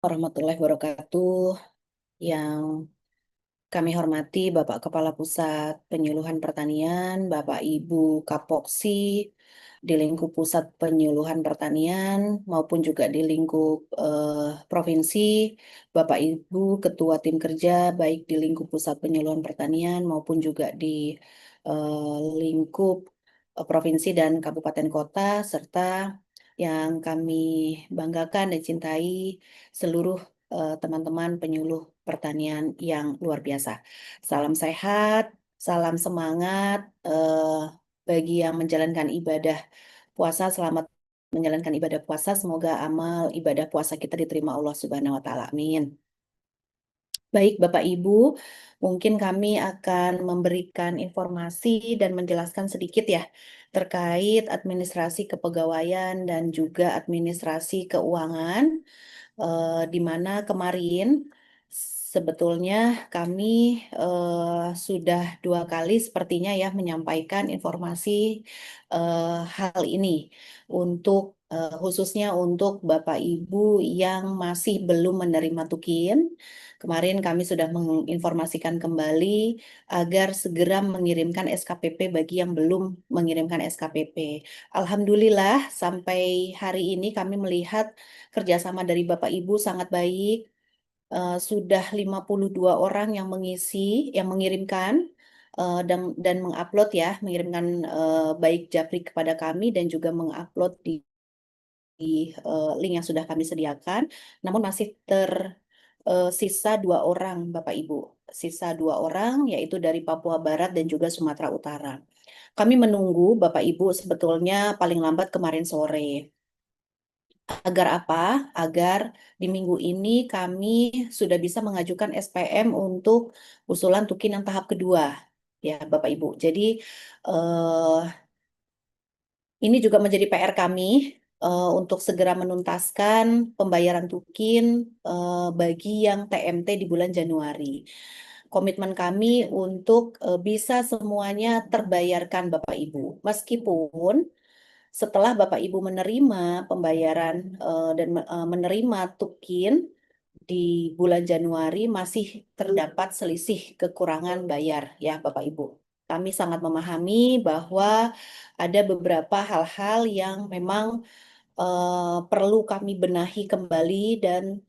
Warahmatullahi wabarakatuh. Yang kami hormati Bapak Kepala Pusat Penyuluhan Pertanian, Bapak Ibu Kapoksi di lingkup Pusat Penyuluhan Pertanian maupun juga di lingkup provinsi, Bapak Ibu Ketua Tim Kerja baik di lingkup Pusat Penyuluhan Pertanian maupun juga di lingkup provinsi dan kabupaten kota serta yang kami banggakan dan cintai seluruh teman-teman penyuluh pertanian yang luar biasa. Salam sehat, salam semangat bagi yang menjalankan ibadah puasa. Selamat menjalankan ibadah puasa. Semoga amal ibadah puasa kita diterima Allah Subhanahu wa Ta'ala. Amin. Baik, Bapak Ibu, mungkin kami akan memberikan informasi dan menjelaskan sedikit ya terkait administrasi kepegawaian dan juga administrasi keuangan, di mana kemarin sebetulnya kami sudah 2 kali sepertinya ya menyampaikan informasi hal ini untuk khususnya untuk Bapak Ibu yang masih belum menerima tukin. Kemarin kami sudah menginformasikan kembali agar segera mengirimkan SKPP bagi yang belum mengirimkan SKPP. Alhamdulillah sampai hari ini kami melihat kerjasama dari Bapak Ibu sangat baik. Sudah 52 orang yang yang mengirimkan dan mengupload ya, mengirimkan baik Japri kepada kami dan juga mengupload di link yang sudah kami sediakan. Namun masih tersisa 2 orang, Bapak Ibu. Sisa 2 orang, yaitu dari Papua Barat dan juga Sumatera Utara. Kami menunggu Bapak Ibu sebetulnya paling lambat kemarin sore. Agar apa? Agar di minggu ini kami sudah bisa mengajukan SPM untuk usulan tukin yang tahap kedua, ya Bapak Ibu. Jadi eh, ini juga menjadi PR kami untuk segera menuntaskan pembayaran tukin bagi yang TMT di bulan Januari. Komitmen kami untuk bisa semuanya terbayarkan Bapak Ibu. Meskipun setelah Bapak Ibu menerima pembayaran dan menerima tukin di bulan Januari masih terdapat selisih kekurangan bayar ya Bapak Ibu. Kami sangat memahami bahwa ada beberapa hal-hal yang memang perlu kami benahi kembali dan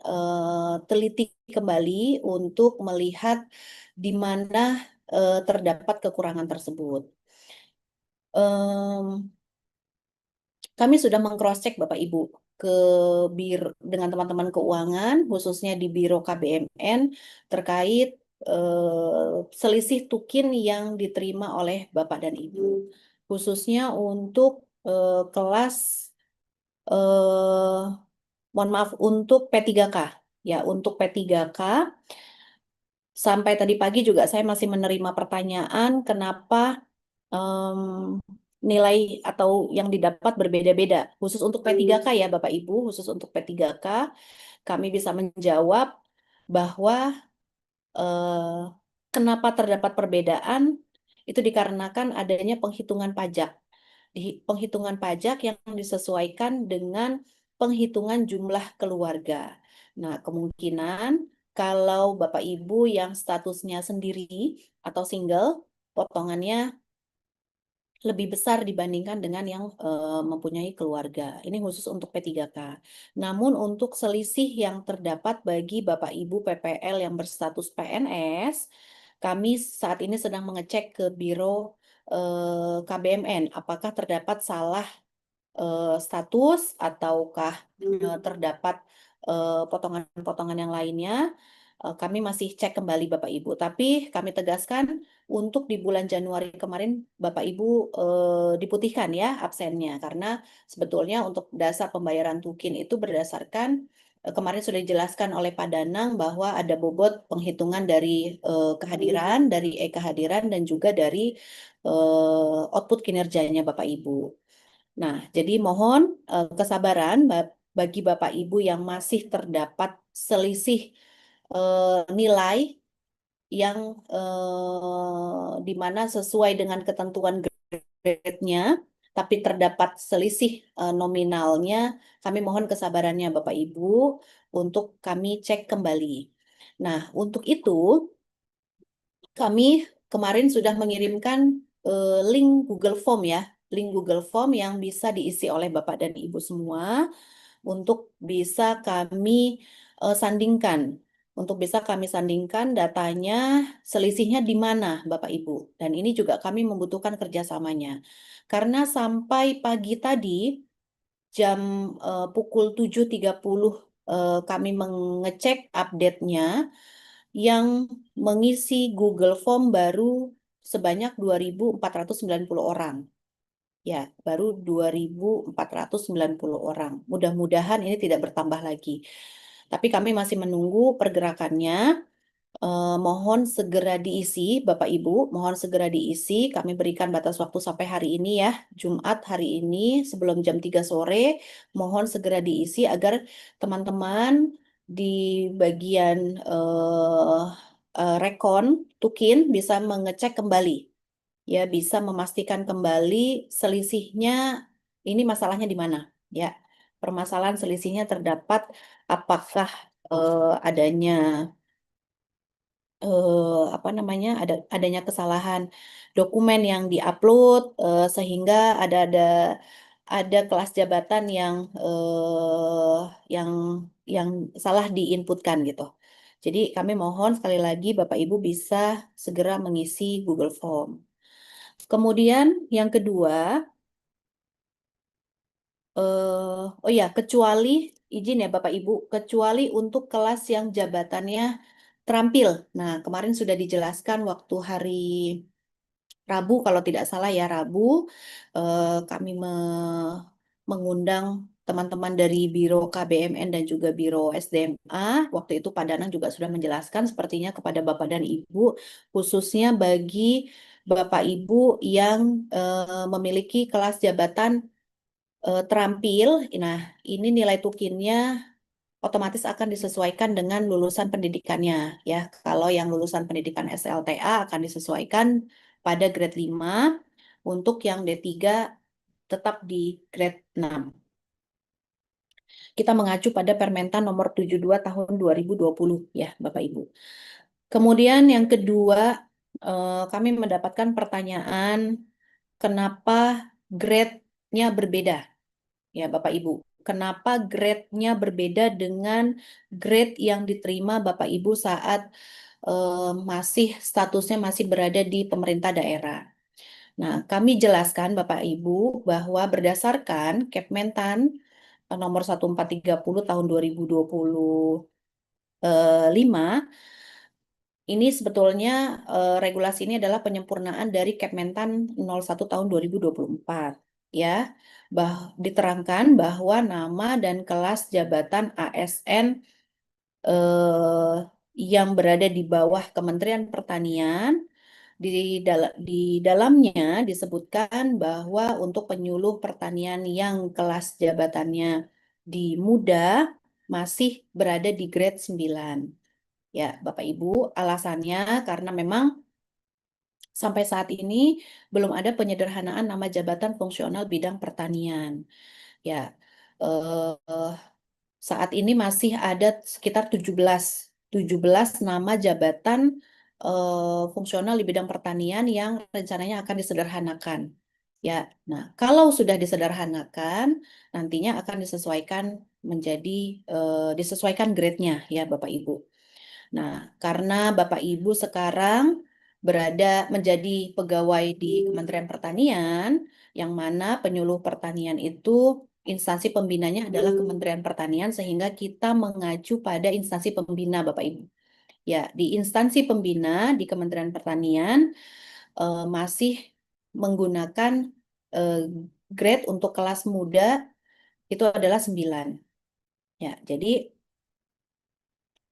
teliti kembali untuk melihat di mana terdapat kekurangan tersebut. Em, Kami sudah meng-cross-check Bapak Ibu ke biro dengan teman-teman keuangan, khususnya di Biro KBMN terkait selisih tukin yang diterima oleh Bapak dan Ibu, khususnya untuk kelas, eh, mohon maaf, untuk P3K. Ya, untuk P3K, sampai tadi pagi juga saya masih menerima pertanyaan kenapa em, nilai atau yang didapat berbeda-beda. Khusus untuk P3K ya Bapak Ibu, khusus untuk P3K, kami bisa menjawab bahwa eh, kenapa terdapat perbedaan itu dikarenakan adanya penghitungan pajak. Penghitungan pajak yang disesuaikan dengan penghitungan jumlah keluarga. Nah, kemungkinan kalau Bapak Ibu yang statusnya sendiri atau single, potongannya lebih besar dibandingkan dengan yang mempunyai keluarga. Ini khusus untuk P3K. Namun untuk selisih yang terdapat bagi Bapak Ibu PPL yang berstatus PNS, kami saat ini sedang mengecek ke Biro KBMN apakah terdapat salah status ataukah terdapat potongan-potongan yang lainnya. Kami masih cek kembali Bapak Ibu, tapi kami tegaskan untuk di bulan Januari kemarin Bapak Ibu diputihkan ya absennya karena sebetulnya untuk dasar pembayaran tukin itu berdasarkan kemarin sudah dijelaskan oleh Pak Danang bahwa ada bobot penghitungan dari kehadiran, dari kehadiran dan juga dari output kinerjanya Bapak Ibu. Nah, jadi mohon kesabaran bagi Bapak Ibu yang masih terdapat selisih nilai yang di mana sesuai dengan ketentuan grade-nya, tapi terdapat selisih nominalnya, kami mohon kesabarannya Bapak Ibu. untuk kami cek kembali. Nah, untuk itu kami kemarin sudah mengirimkan link Google Form ya, link Google Form yang bisa diisi oleh Bapak dan Ibu semua untuk bisa kami sandingkan. Untuk bisa kami sandingkan datanya, selisihnya di mana, Bapak Ibu. Dan ini juga kami membutuhkan kerjasamanya. Karena sampai pagi tadi, jam pukul 7.30, kami mengecek update-nya, yang mengisi Google Form baru sebanyak 2.490 orang. Ya, baru 2.490 orang. Mudah-mudahan ini tidak bertambah lagi. Tapi kami masih menunggu pergerakannya. Mohon segera diisi, Bapak Ibu. Mohon segera diisi. Kami berikan batas waktu sampai hari ini ya. Jumat hari ini sebelum jam 3 sore. Mohon segera diisi agar teman-teman di bagian eh, rekon, Tukin bisa mengecek kembali ya, bisa memastikan kembali selisihnya, ini masalahnya di mana ya, permasalahan selisihnya terdapat apakah adanya apa namanya, adanya kesalahan dokumen yang diupload sehingga ada kelas jabatan eh, yang yang salah diinputkan gitu. Jadi kami mohon sekali lagi Bapak Ibu bisa segera mengisi Google Form. Kemudian yang kedua, oh ya, kecuali izin ya Bapak Ibu, kecuali untuk kelas yang jabatannya terampil. Nah, kemarin sudah dijelaskan waktu hari Rabu, kalau tidak salah ya Rabu, kami mengundang teman-teman dari Biro KBMN dan juga Biro SDMA. Waktu itu Pak Danang juga sudah menjelaskan sepertinya kepada Bapak dan Ibu, khususnya bagi Bapak Ibu yang memiliki kelas jabatan terampil. Nah, ini nilai tukinnya otomatis akan disesuaikan dengan lulusan pendidikannya ya. Kalau yang lulusan pendidikan SLTA akan disesuaikan pada grade 5, untuk yang D3 tetap di grade 6. Kita mengacu pada Permentan nomor 72 tahun 2020 ya, Bapak Ibu. Kemudian yang kedua, kami mendapatkan pertanyaan kenapa grade-nya berbeda. Ya, Bapak Ibu, kenapa grade-nya berbeda dengan grade yang diterima Bapak Ibu saat masih statusnya masih berada di pemerintah daerah? Nah, kami jelaskan Bapak Ibu bahwa berdasarkan Kepmentan nomor 1430 tahun 2025, ini sebetulnya regulasi ini adalah penyempurnaan dari Kepmentan 01 tahun 2024 ya. Diterangkan bahwa nama dan kelas jabatan ASN eh, yang berada di bawah Kementerian Pertanian di dalamnya disebutkan bahwa untuk penyuluh pertanian yang kelas jabatannya di muda masih berada di grade 9. Ya, Bapak Ibu, alasannya karena memang sampai saat ini belum ada penyederhanaan nama jabatan fungsional bidang pertanian. Ya, eh, saat ini masih ada sekitar 17 nama jabatan fungsional di bidang pertanian yang rencananya akan disederhanakan. Ya, nah kalau sudah disederhanakan, nantinya akan disesuaikan menjadi disesuaikan grade-nya ya Bapak Ibu. Nah, karena Bapak Ibu sekarang berada menjadi pegawai di Kementerian Pertanian, yang mana penyuluh pertanian itu instansi pembinanya adalah Kementerian Pertanian, sehingga kita mengacu pada instansi pembina, Bapak Ibu. Ya, di instansi pembina di Kementerian Pertanian masih menggunakan eh, grade untuk kelas muda itu adalah 9. Ya, jadi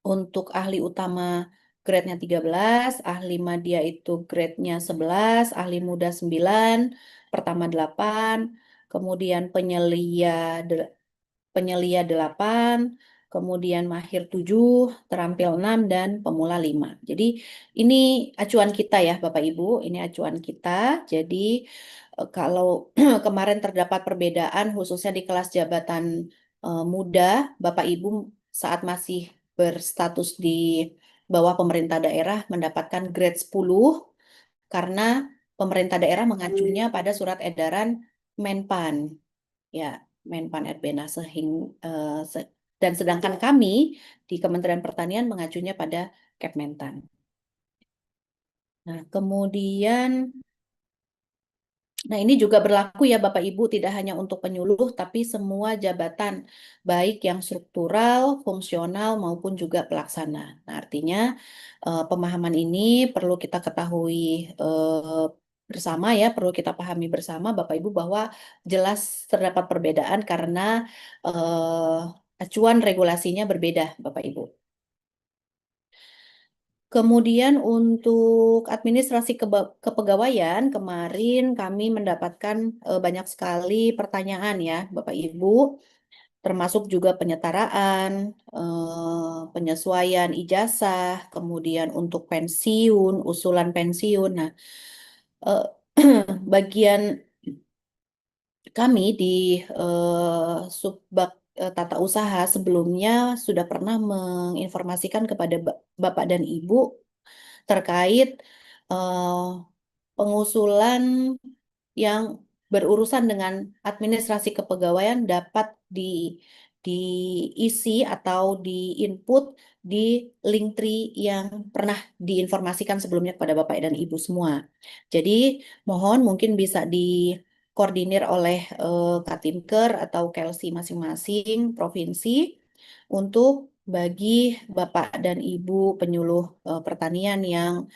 untuk ahli utama grade-nya 13, ahli madya itu grade-nya 11, ahli muda 9, pertama 8, kemudian penyelia 8, kemudian mahir 7, terampil 6, dan pemula 5. Jadi ini acuan kita ya Bapak Ibu, ini acuan kita. Jadi kalau kemarin terdapat perbedaan khususnya di kelas jabatan muda, Bapak Ibu saat masih berstatus di bawah pemerintah daerah mendapatkan grade 10 karena pemerintah daerah mengacunya pada surat edaran Menpan, ya, Menpan RB. Nah, dan sedangkan kami di Kementerian Pertanian mengacunya pada Kepmentan. Nah, kemudian, nah ini juga berlaku ya Bapak Ibu, tidak hanya untuk penyuluh, tapi semua jabatan, baik yang struktural, fungsional, maupun juga pelaksana. Nah, artinya pemahaman ini perlu kita ketahui bersama ya, perlu kita pahami bersama Bapak Ibu bahwa jelas terdapat perbedaan karena acuan regulasinya berbeda Bapak Ibu. Kemudian untuk administrasi kepegawaian, kemarin kami mendapatkan banyak sekali pertanyaan ya, Bapak Ibu, termasuk juga penyetaraan, penyesuaian ijazah, kemudian untuk pensiun, usulan pensiun. Nah, eh, bagian kami di Subbag Tata Usaha sebelumnya sudah pernah menginformasikan kepada Bapak dan Ibu terkait eh, pengusulan yang berurusan dengan administrasi kepegawaian dapat diisi atau diinput di link tree yang pernah diinformasikan sebelumnya kepada Bapak dan Ibu semua. Jadi mohon mungkin bisa dikoordinir oleh Katimker atau Kelsi masing-masing provinsi untuk bagi Bapak dan Ibu penyuluh pertanian yang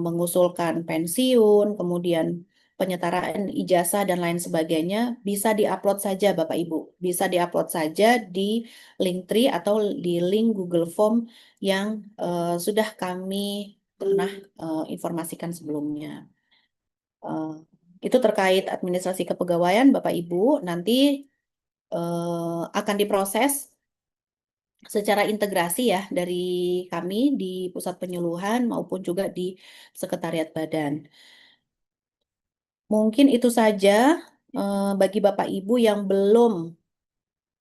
mengusulkan pensiun, kemudian penyetaraan ijazah dan lain sebagainya, bisa diupload saja Bapak Ibu. Bisa diupload saja di Linktree atau di link Google Form yang sudah kami pernah informasikan sebelumnya. Eh, itu terkait administrasi kepegawaian Bapak Ibu, nanti akan diproses secara integrasi ya dari kami di pusat penyuluhan maupun juga di sekretariat badan. Mungkin itu saja bagi Bapak Ibu yang belum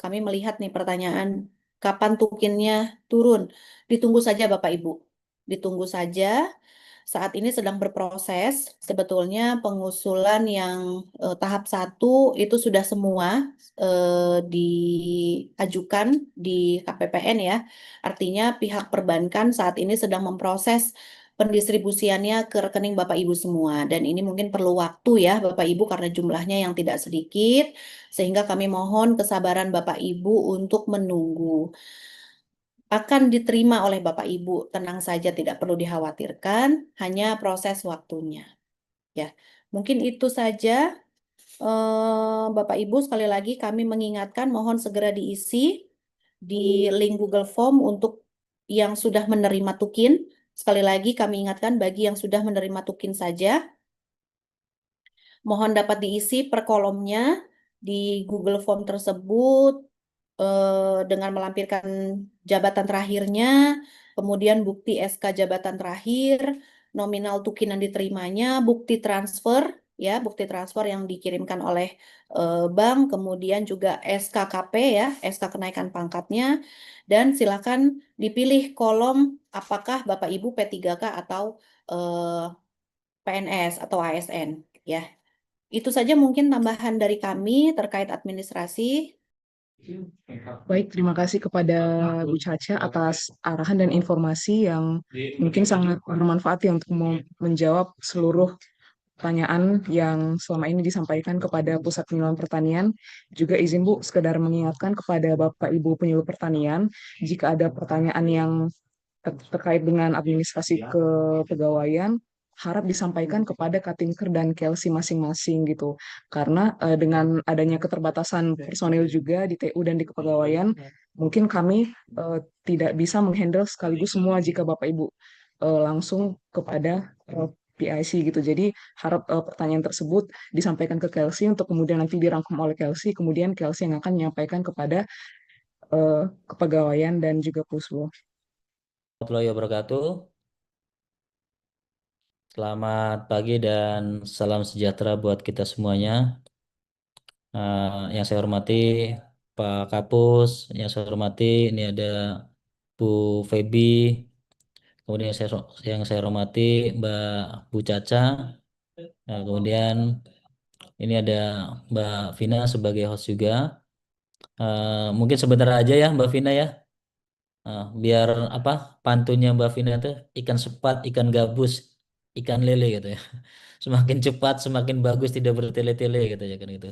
kami melihat nih pertanyaan kapan tukinnya turun. Ditunggu saja Bapak Ibu. Ditunggu saja. Saat ini sedang berproses. Sebetulnya pengusulan yang tahap 1 itu sudah semua diajukan di KPPN ya. Artinya pihak perbankan saat ini sedang memproses pendistribusiannya ke rekening Bapak Ibu semua. Dan ini mungkin perlu waktu ya Bapak Ibu karena jumlahnya yang tidak sedikit. Sehingga kami mohon kesabaran Bapak Ibu untuk menunggu. Akan diterima oleh Bapak Ibu, tenang saja tidak perlu dikhawatirkan, hanya proses waktunya. Ya, mungkin itu saja. Bapak Ibu, sekali lagi kami mengingatkan mohon segera diisi di link Google Form untuk yang sudah menerima tukin. Sekali lagi kami ingatkan bagi yang sudah menerima tukin saja, mohon dapat diisi per kolomnya di Google Form tersebut dengan melampirkan jabatan terakhirnya, kemudian bukti SK jabatan terakhir, nominal tukin yang diterimanya, bukti transfer, ya, bukti transfer yang dikirimkan oleh bank, kemudian juga SKKP ya, SK kenaikan pangkatnya, dan silakan dipilih kolom apakah Bapak Ibu P3K atau PNS atau ASN, ya. Itu saja mungkin tambahan dari kami terkait administrasi. Baik, terima kasih kepada Bu Caca atas arahan dan informasi yang mungkin sangat bermanfaat ya untuk menjawab seluruh pertanyaan yang selama ini disampaikan kepada Pusat Penyuluhan Pertanian. Juga izin Bu, sekedar mengingatkan kepada Bapak Ibu penyuluh pertanian, jika ada pertanyaan yang terkait dengan administrasi kepegawaian, harap disampaikan kepada Katinker dan Kelsi masing-masing gitu. Karena dengan adanya keterbatasan personil juga di TU dan di kepegawaian, mungkin kami tidak bisa menghandle sekaligus semua jika Bapak Ibu langsung kepada PIC gitu. Jadi harap pertanyaan tersebut disampaikan ke Kelsi untuk kemudian nanti dirangkum oleh Kelsi, kemudian Kelsi yang akan menyampaikan kepada kepegawaian dan juga Puswo. Warahmatullahi wabarakatuh. Selamat pagi dan salam sejahtera buat kita semuanya. Yang saya hormati Pak Kapus, yang saya hormati, ini ada Bu Feby, kemudian yang saya hormati Mbak Bu Caca, nah, kemudian ini ada Mbak Vina sebagai host juga. Mungkin sebentar aja ya Mbak Vina ya. Biar apa pantunnya Mbak Vina itu ikan sepat, ikan gabus, ikan lele gitu ya. Semakin cepat, semakin bagus, tidak bertele-tele gitu ya kan itu.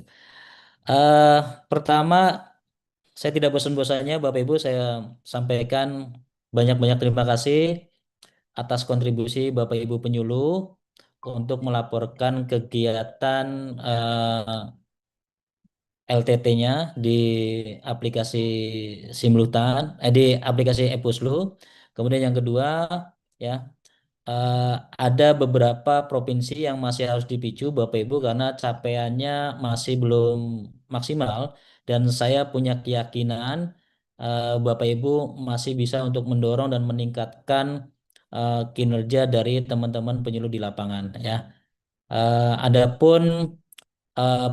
eh Pertama, saya tidak bosan-bosannya Bapak Ibu saya sampaikan banyak-banyak terima kasih atas kontribusi Bapak Ibu penyuluh untuk melaporkan kegiatan LTT-nya di aplikasi Simlutan, di aplikasi Epuslu. Kemudian yang kedua, ya, eh, ada beberapa provinsi yang masih harus dipicu Bapak Ibu karena capaiannya masih belum maksimal dan saya punya keyakinan Bapak Ibu masih bisa untuk mendorong dan meningkatkan kinerja dari teman-teman penyuluh di lapangan ya. Adapun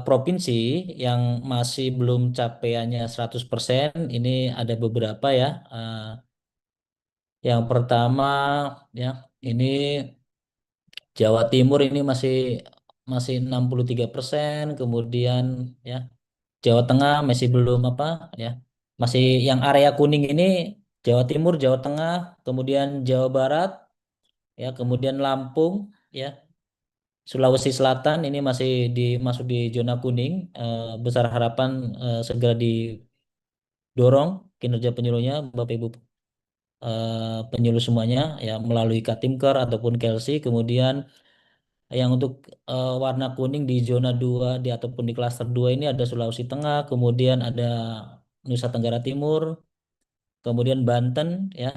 provinsi yang masih belum capaiannya 100% ini ada beberapa ya. Yang pertama ya, ini Jawa Timur ini masih masih 63%, kemudian ya Jawa Tengah masih belum apa ya. Masih yang area kuning ini Jawa Timur, Jawa Tengah, kemudian Jawa Barat ya, kemudian Lampung ya. Sulawesi Selatan ini masih masuk di zona kuning. Besar harapan segera didorong kinerja penyuluhnya, Bapak Ibu penyuluh semuanya ya melalui Katimker ataupun Kelsi. Kemudian yang untuk warna kuning di zona 2 ataupun di klaster 2 ini ada Sulawesi Tengah, kemudian ada Nusa Tenggara Timur, kemudian Banten ya,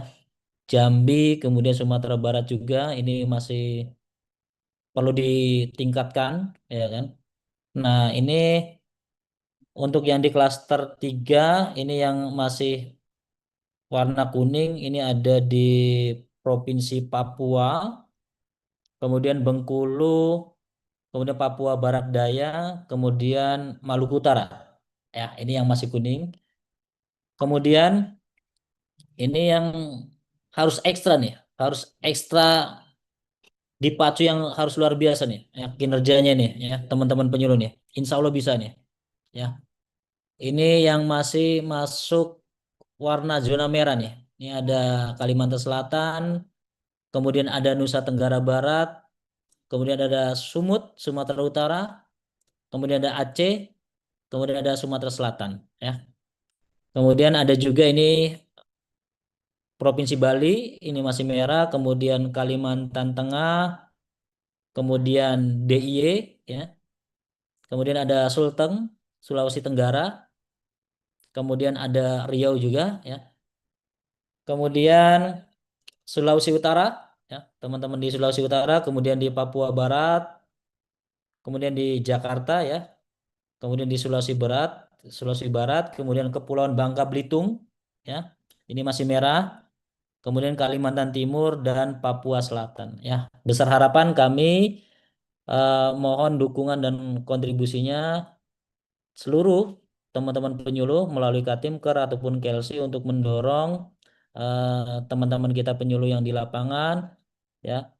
Jambi, kemudian Sumatera Barat juga ini masih perlu ditingkatkan ya kan. Nah, ini untuk yang di klaster 3 ini yang masih warna kuning ini ada di Provinsi Papua, kemudian Bengkulu, kemudian Papua Barat Daya, kemudian Maluku Utara. Ya, ini yang masih kuning. Kemudian ini yang harus ekstra nih, harus ekstra dipacu yang harus luar biasa nih, ya, kinerjanya nih, ya teman-teman penyuluh nih. Insya Allah bisa nih, ya. Ini yang masih masuk warna zona merah nih. Ini ada Kalimantan Selatan, kemudian ada Nusa Tenggara Barat, kemudian ada Sumut, Sumatera Utara, kemudian ada Aceh, kemudian ada Sumatera Selatan, ya. Kemudian ada juga ini Provinsi Bali, ini masih merah, kemudian Kalimantan Tengah, kemudian DIY, ya. Kemudian ada Sulteng, Sulawesi Tenggara, kemudian ada Riau juga, ya. Kemudian Sulawesi Utara, ya, teman-teman di Sulawesi Utara, kemudian di Papua Barat, kemudian di Jakarta, ya, kemudian di Sulawesi Barat, kemudian Kepulauan Bangka Belitung, ya, ini masih merah, kemudian Kalimantan Timur dan Papua Selatan, ya. Besar harapan kami mohon dukungan dan kontribusinya seluruh teman-teman penyuluh melalui Katimker ataupun KLC untuk mendorong teman-teman kita penyuluh yang di lapangan ya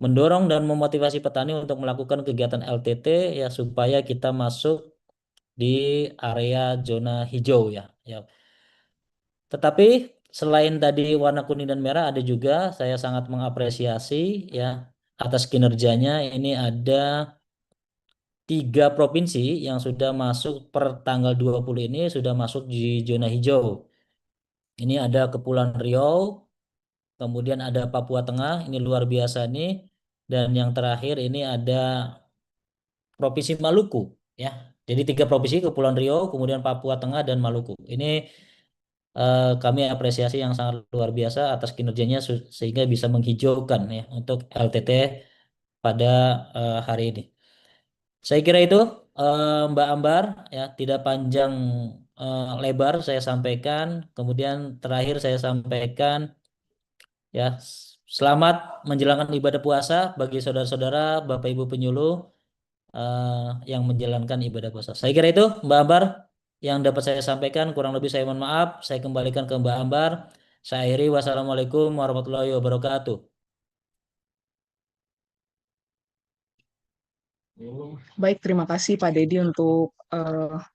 mendorong dan memotivasi petani untuk melakukan kegiatan LTT ya supaya kita masuk di area zona hijau ya. Ya. Tetapi selain tadi warna kuning dan merah ada juga saya sangat mengapresiasi ya atas kinerjanya ini ada 3 provinsi yang sudah masuk per tanggal 20 ini sudah masuk di zona hijau. Ini ada Kepulauan Riau, kemudian ada Papua Tengah, ini luar biasa nih. Dan yang terakhir ini ada Provinsi Maluku, ya. Jadi 3 provinsi, Kepulauan Riau, kemudian Papua Tengah dan Maluku. Ini kami apresiasi yang sangat luar biasa atas kinerjanya sehingga bisa menghijaukan ya untuk LTT pada hari ini. Saya kira itu Mbak Ambar ya tidak panjang lebar saya sampaikan. Kemudian terakhir saya sampaikan ya selamat menjalankan ibadah puasa bagi saudara-saudara Bapak Ibu penyuluh yang menjalankan ibadah puasa. Saya kira itu Mbak Ambar. yang dapat saya sampaikan. Kurang lebih saya mohon maaf. Saya kembalikan ke Mbak Ambar. Saya akhiri. Wassalamualaikum warahmatullahi wabarakatuh. Baik, terima kasih Pak Dedi untuk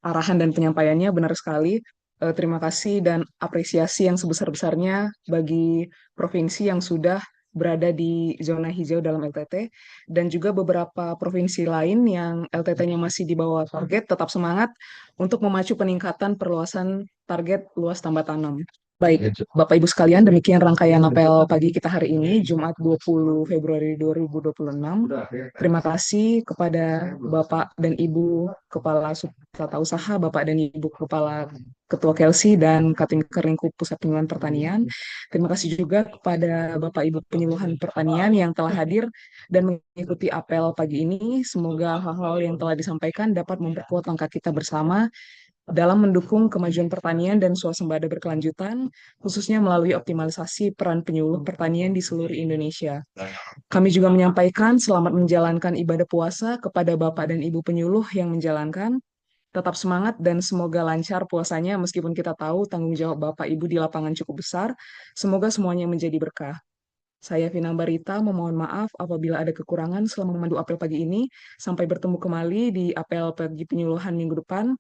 arahan dan penyampaiannya. Benar sekali. Terima kasih dan apresiasi yang sebesar-besarnya bagi provinsi yang sudah berada di zona hijau dalam LTT dan juga beberapa provinsi lain yang LTT-nya masih di bawah target, tetap semangat untuk memacu peningkatan perluasan target luas tambah tanam. Baik, Bapak Ibu sekalian, demikian rangkaian apel pagi kita hari ini, Jumat 20 Februari 2026. Terima kasih kepada Bapak dan Ibu Kepala Tata Usaha, Bapak dan Ibu Kepala Ketua Kelsi dan Katingker Lingkup Pusat Penyuluhan Pertanian. Terima kasih juga kepada Bapak Ibu Penyuluhan Pertanian yang telah hadir dan mengikuti apel pagi ini. Semoga hal-hal yang telah disampaikan dapat memperkuat langkah kita bersama dalam mendukung kemajuan pertanian dan swasembada berkelanjutan, khususnya melalui optimalisasi peran penyuluh pertanian di seluruh Indonesia. Kami juga menyampaikan selamat menjalankan ibadah puasa kepada Bapak dan Ibu penyuluh yang menjalankan. Tetap semangat dan semoga lancar puasanya meskipun kita tahu tanggung jawab Bapak Ibu di lapangan cukup besar. Semoga semuanya menjadi berkah. Saya Vina Barita memohon maaf apabila ada kekurangan selama memandu apel pagi ini. Sampai bertemu kembali di apel pagi penyuluhan minggu depan.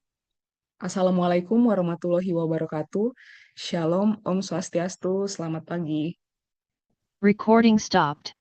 Assalamualaikum warahmatullahi wabarakatuh. Shalom, Om Swastiastu, selamat pagi. Recording stopped.